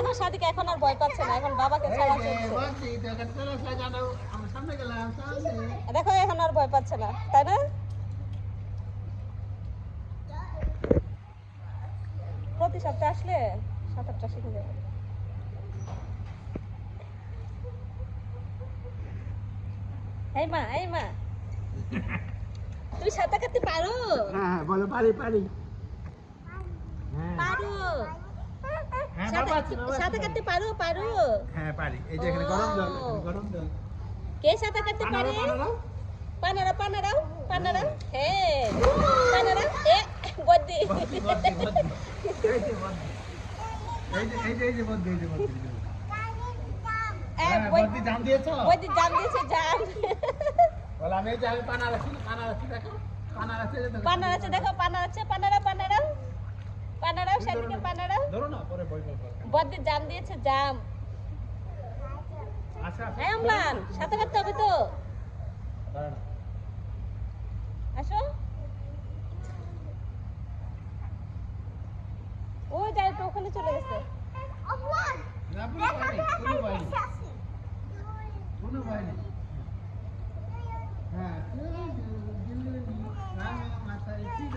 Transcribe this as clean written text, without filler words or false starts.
দেখো সাদিক এখন আর ভয় পাচ্ছে না, এখন বাবাকে ছাড়া চলছে। দেখো এখন আর ভয় পাচ্ছে না, তাই না? প্রতি সপ্তাহে আসলে 7-8টা শিখে যাবে। এই মা তুমি সাঁতার কাটতে পারো? হ্যাঁ বলো পারি পারি। পারো? সাঁতার কাটতে পারো? হ্যাঁ পারি। এই যে এখানে গরম জল, গরম জল। কে সাঁতার কাটতে পারে? পানারাও হ্যাঁ পানারাও। এ বদ্দি এই যে বদ্দি বদ্দি জাম দিয়েছো? বদ্দি জাম দিয়েছে জাম। বল আমি যে আমি পানা রাখছি দেখো। পানার আছে দেখো, পানারাও সাদিকে পানারাও। ধরো না পরে বই বল। বদ্দি জাম দিয়েছে জাম। আচ্ছা হ্যাঁ অম্লান সাঁতার কাটতে হবে তো, দাঁড়া। আসো। ও যাই তো ওখানে চলে গেছে। না কোনো ভয় নেই। হ্যাঁ মাথায় ছিল